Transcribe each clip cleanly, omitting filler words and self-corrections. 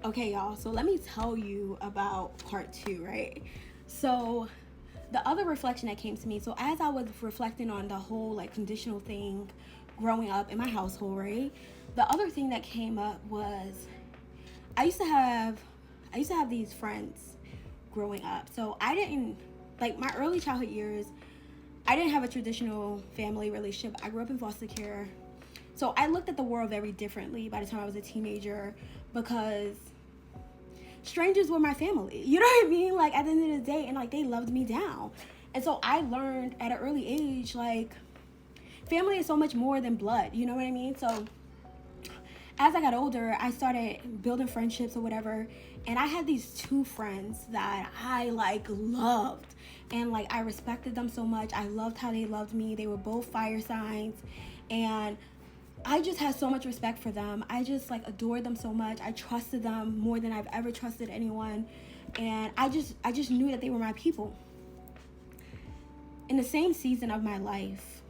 Okay, y'all, so let me tell you about part two, right? So, the other reflection that came to me, so as I was reflecting on the whole like conditional thing growing up in my household, right? The other thing that came up was I used to have I used to have these friends growing up. So I didn't like my early childhood years, I didn't have a traditional family relationship. I grew up in foster care. So I looked at the world very differently by the time I was a teenager because strangers were my family. You know what I mean? Like at the end of the day, and like they loved me down. And so I learned at an early age, like family is so much more than blood. You know what I mean? So as I got older, I started building friendships or whatever. And I had these two friends that I like loved. And like I respected them so much. I loved how they loved me. They were both fire signs. And I just had so much respect for them. I just like adored them so much. I trusted them more than I've ever trusted anyone. And I just knew that they were my people. In the same season of my life,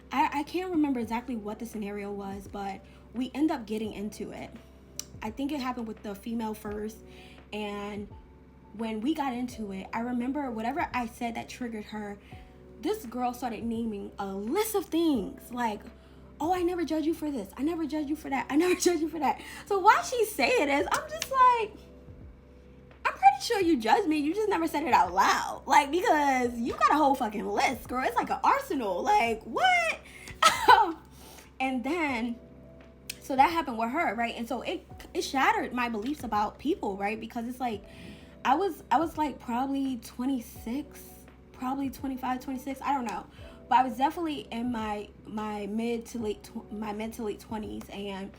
I can't remember exactly what the scenario was, but we end up getting into it. I think it happened with the female first. And when we got into it, I remember whatever I said that triggered her, this girl started naming a list of things like, oh, I never judge you for this. I never judge you for that. I never judge you for that. So why she's saying this, I'm just like, I'm pretty sure you judge me. You just never said it out loud. Like, because you got a whole fucking list, girl. It's like an arsenal. Like, what? And then, so that happened with her, right? And so it shattered my beliefs about people, right? Because it's like, I was like probably 26, probably 25, 26. I don't know. But I was definitely in my mid to late 20s, and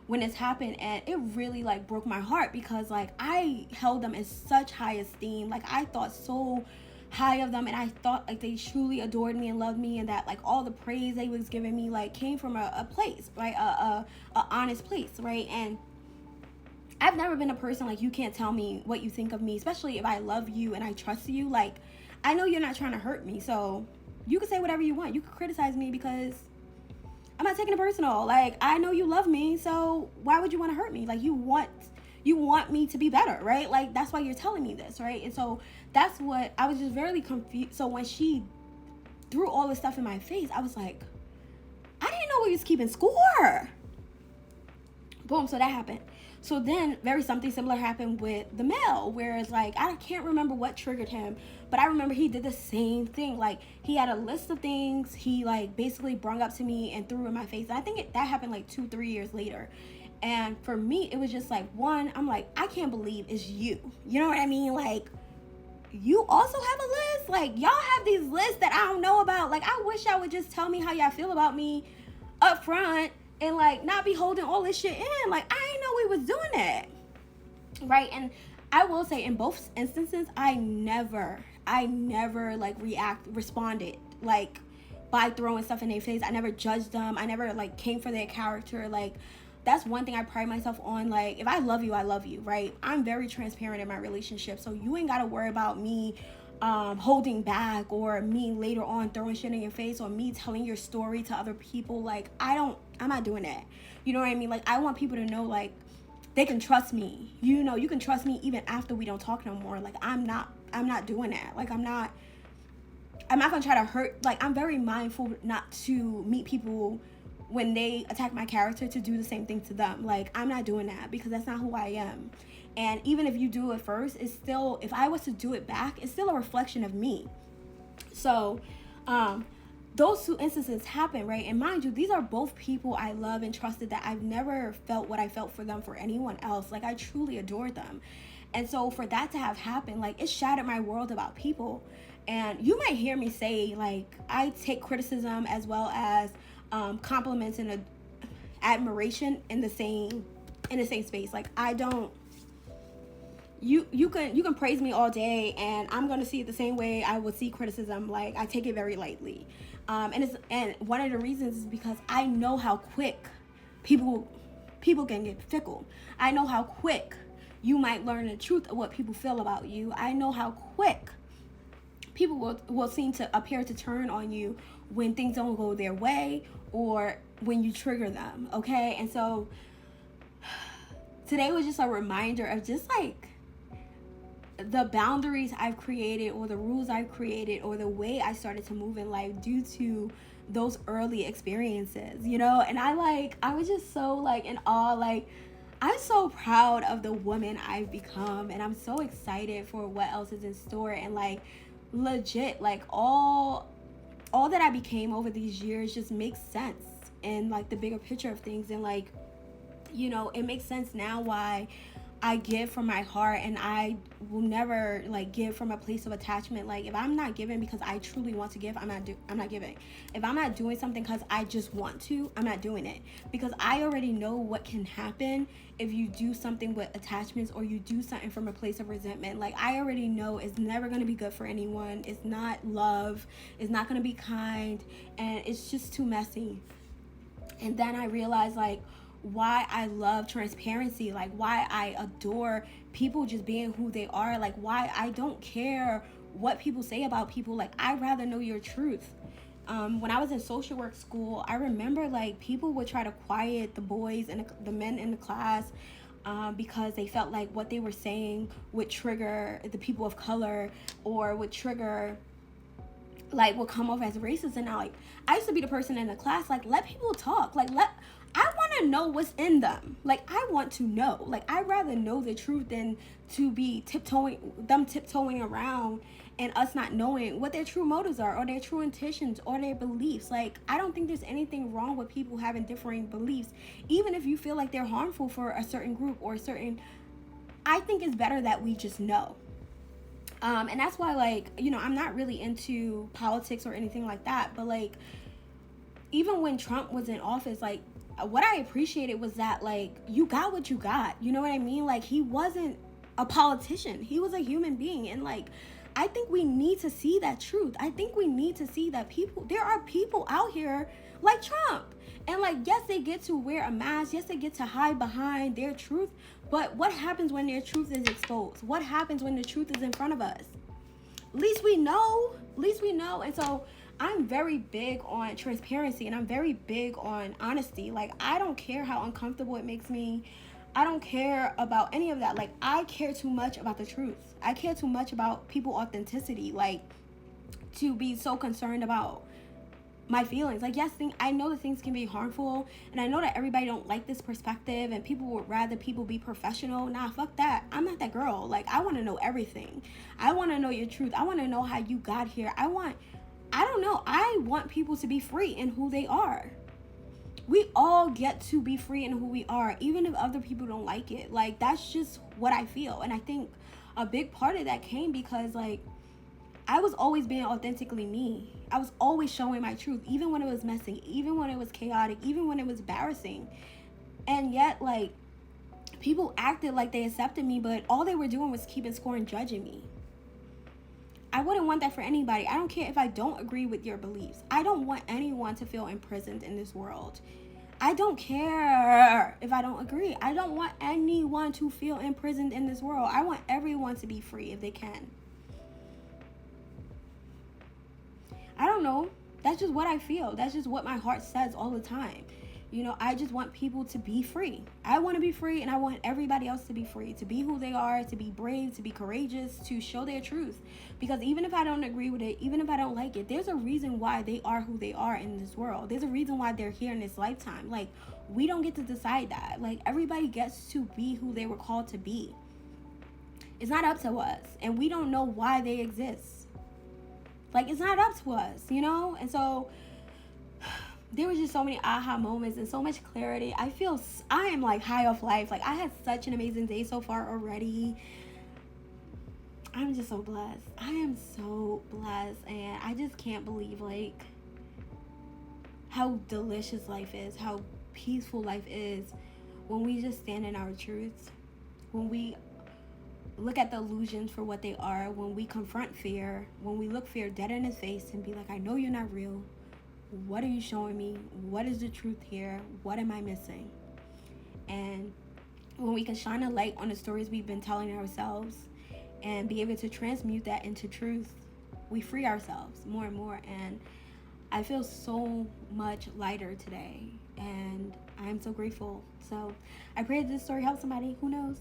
when this happened, and it really like broke my heart because like I held them in such high esteem. Like I thought so high of them, and I thought like they truly adored me and loved me, and that like all the praise they was giving me like came from a place, right? A honest place, right? And I've never been a person like you can't tell me what you think of me, especially if I love you and I trust you. Like I know you're not trying to hurt me, so you can say whatever you want. You can criticize me because I'm not taking it personal. Like I know you love me, so why would you want to hurt me? Like you want me to be better, right? Like that's why you're telling me this, right? And so that's what I was just very confused. So when she threw all this stuff in my face, I was like, I didn't know we was keeping score. Boom, so that happened. So then very something similar happened with the male, where it's like I can't remember what triggered him, but I remember he did the same thing. Like he had a list of things he like basically brung up to me and threw in my face. And I think that happened like 2-3 years later. And for me it was just like, one, I'm like, I can't believe it's you. You know what I mean? Like you also have a list? Like y'all have these lists that I don't know about. Like I wish y'all would just tell me how y'all feel about me up front and like not be holding all this shit in. Like I didn't know we was doing that, right? And I will say in both instances, I never like responded like by throwing stuff in their face. I never judged them. I never like came for their character. Like that's one thing I pride myself on. Like if I love you, I love you, right? I'm very transparent in my relationship, so you ain't gotta worry about me holding back, or me later on throwing shit in your face, or me telling your story to other people. Like I'm not doing that. You know what I mean? Like I want people to know like they can trust me. You know, you can trust me even after we don't talk no more. Like I'm not doing that. Like I'm not gonna try to hurt. Like I'm very mindful not to meet people when they attack my character to do the same thing to them. Like I'm not doing that because that's not who I am. And even if you do it first, it's still, if I was to do it back, it's still a reflection of me. So those two instances happen, right? And mind you, these are both people I love and trusted, that I've never felt what I felt for them for anyone else. Like I truly adored them. And so for that to have happened, like it shattered my world about people. And you might hear me say like I take criticism as well as compliments and admiration in the same space. Like I don't, you can praise me all day and I'm gonna see it the same way I would see criticism. Like I take it very lightly, and one of the reasons is because I know how quick people can get fickle. I know how quick you might learn the truth of what people feel about you. I know how quick people will seem to appear to turn on you when things don't go their way or when you trigger them. Okay, and so today was just a reminder of just like the boundaries I've created, or the rules I've created, or the way I started to move in life due to those early experiences, you know? And I was just so like in awe. Like, I'm so proud of the woman I've become, and I'm so excited for what else is in store. And like, legit, like all that I became over these years just makes sense in like the bigger picture of things. And like, you know, it makes sense now why I give from my heart, and I will never like give from a place of attachment. Like, if I'm not giving because I truly want to give, I'm not giving. If I'm not doing something because I just want to, I'm not doing it, because I already know what can happen if you do something with attachments, or you do something from a place of resentment. Like, I already know it's never going to be good for anyone. It's not love. It's not going to be kind, and it's just too messy. And then I realized like why I love transparency, like why I adore people just being who they are, like why I don't care what people say about people. Like, I'd rather know your truth. When I was in social work school, I remember like people would try to quiet the boys and the men in the class, because they felt like what they were saying would trigger the people of color, or would trigger, like, will come off as racist. And now, like, I used to be the person in the class, like, let people talk. Like, I want to know what's in them. Like, I want to know. Like, I'd rather know the truth than to be tiptoeing around and us not knowing what their true motives are, or their true intentions, or their beliefs. Like, I don't think there's anything wrong with people having differing beliefs, even if you feel like they're harmful for a certain group or a certain. I think it's better that we just know. And that's why, like, you know, I'm not really into politics or anything like that. But, like, even when Trump was in office, like, what I appreciated was that, like, you got what you got. You know what I mean? Like, he wasn't a politician. He was a human being. And, like, I think we need to see that truth. I think we need to see that there are people out here like Trump. And, like, yes, they get to wear a mask. Yes, they get to hide behind their truth. But what happens when their truth is exposed? What happens when the truth is in front of us? At least we know. At least we know. And so I'm very big on transparency, and I'm very big on honesty. Like, I don't care how uncomfortable it makes me. I don't care about any of that. Like, I care too much about the truth. I care too much about people authenticity, like, to be so concerned about my feelings. Like, yes, I know that things can be harmful, and I know that everybody don't like this perspective, and people would rather people be professional. Nah, fuck that. I'm not that girl. Like, I want to know everything. I want to know your truth. I want to know how you got here. I don't know. I want people to be free in who they are. We all get to be free in who we are, even if other people don't like it. Like, that's just what I feel. And I think a big part of that came because, like, I was always being authentically me. I was always showing my truth, even when it was messy, even when it was chaotic, even when it was embarrassing. And yet, like, people acted like they accepted me, but all they were doing was keeping score and judging me. I wouldn't want that for anybody. I don't care if I don't agree with your beliefs. I don't want anyone to feel imprisoned in this world. I don't care if I don't agree. I don't want anyone to feel imprisoned in this world. I want everyone to be free if they can. I don't know. That's just what I feel. That's just what my heart says all the time. You know, I just want people to be free. I want to be free, and I want everybody else to be free, to be who they are, to be brave, to be courageous, to show their truth. Because even if I don't agree with it, even if I don't like it, there's a reason why they are who they are in this world. There's a reason why they're here in this lifetime. Like, we don't get to decide that. Like, everybody gets to be who they were called to be. It's not up to us, and we don't know why they exist. Like, it's not up to us, you know? And so there was just so many aha moments and so much clarity. I am like high off life. Like, I had such an amazing day so far already. I'm just so blessed. I am so blessed. And I just can't believe, like, how delicious life is, how peaceful life is when we just stand in our truths, when we look at the illusions for what they are, when we confront fear, when we look fear dead in its face and be like, I know you're not real. What are you showing me? What is the truth here? What am I missing? And when we can shine a light on the stories we've been telling ourselves and be able to transmute that into truth, we free ourselves more and more. And I feel so much lighter today, and I'm so grateful. So I pray that this story helps somebody. Who knows?